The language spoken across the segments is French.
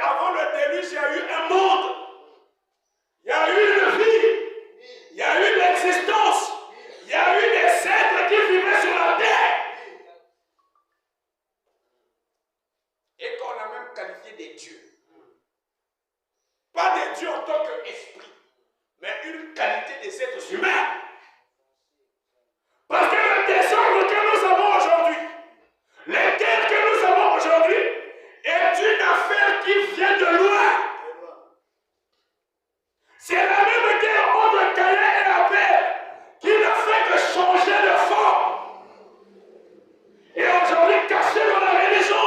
avant le déluge, il y a eu un monde. Il y a eu une vie. Il y a eu l'existence. Il y a eu des êtres qui vivaient sur la terre. Et qu'on a même qualifié des dieux. Pas des dieux en tant qu'esprit, mais une qualité des êtres humains. Parce que le désordre que nous avons aujourd'hui, les guerres que nous avons aujourd'hui, est une affaire qui vient de loin. C'est la même guerre entre Caïn et Abel qui ne fait que changer de forme. Et aujourd'hui, caché dans la religion,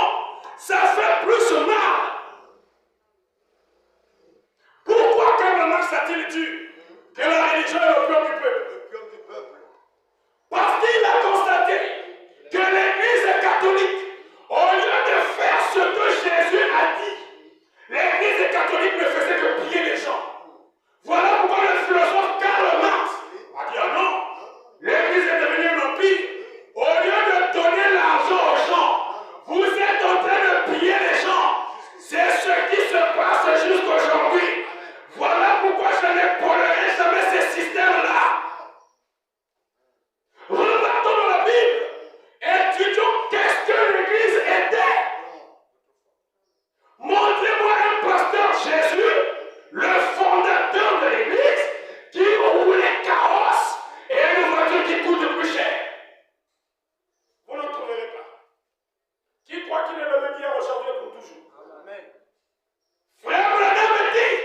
ça fait plus mal. Pourquoi Karl Marx a-t-il dit que la religion est l'opium du peuple? Parce qu'il a constaté que l'Église catholique, au lieu de faire ce que Jésus a dit, l'Église catholique ne faisait que piller les gens. Voilà pourquoi le philosophe Karl Marx a dit ah non, l'Église est devenue un empire. Au lieu de donner l'argent aux gens, vous êtes en train de piller les gens. C'est ce qui se passe jusqu'aujourd'hui. Voilà pourquoi je ne tolérerai jamais ces systèmes-là. Repartons dans la Bible. Étudions qu'est-ce que l'Église était. Montrez-moi un pasteur Jésus, le fondateur de l'Église, qui roule les carrosses et une voiture qui coûte plus cher. Vous ne trouverez pas. Qui croit qu'il est le même hier, aujourd'hui et pour toujours? Amen. Frère Branham me dit,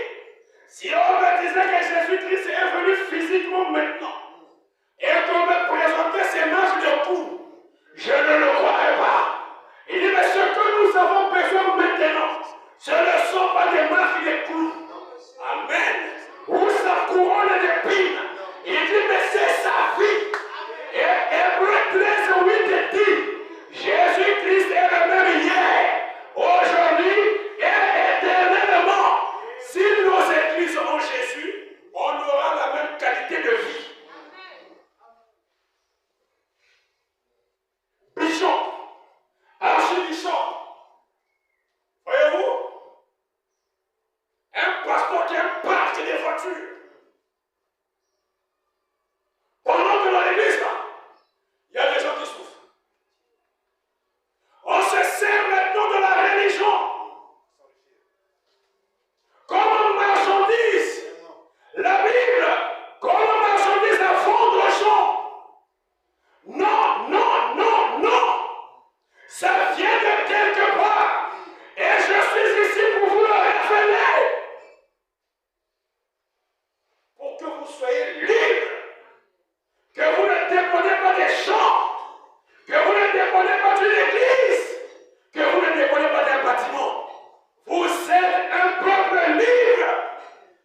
si on me disait que Jésus-Christ est venu physiquement maintenant et qu'on me présentait ses marches de cou, je ne le croirais pas. Il dit, mais ce que nous avons besoin maintenant, ce ne sont pas des marques de clous. Amen. Ou sa couronne d'épines. Il dit, mais c'est sa vie. Et Hébreux 13:8 dit, Jésus-Christ est le même hier, aujourd'hui et éternellement. Si nos églises ont Jésus, on aura la même qualité de vie. Bishop, archibishop, voyez-vous, un pasteur qui a un parc des voitures. Pendant que dans l'église, il y a des gens qui souffrent. On se sert maintenant de la religion comme marchandise. La Bible comme marchandise à vendre aux gens. Non, non, non, non. Ça vient de quelque part. Et je suis ici pour vous le révéler. Pour que vous soyez libres. Que vous ne dépendez pas des gens. Que vous ne dépendez pas d'une église. Que vous ne dépendez pas d'un bâtiment. Vous êtes un peuple libre.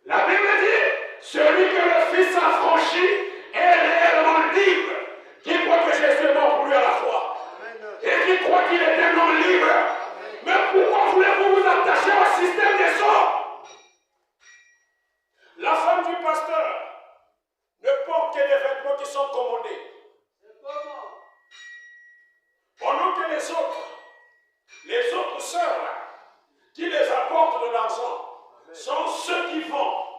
La Bible dit, celui que le Fils affranchit est réellement libre. Qui croit que Jésus est mort pour lui à la fois. Et qui croit qu'il est un homme libre. Mais pourquoi voulez-vous vous attacher au système des hommes? La femme du pasteur ne porte que des vêtements qui sont commandés. Pendant que les autres sœurs là, qui les apportent de l'argent, sont ceux qui vont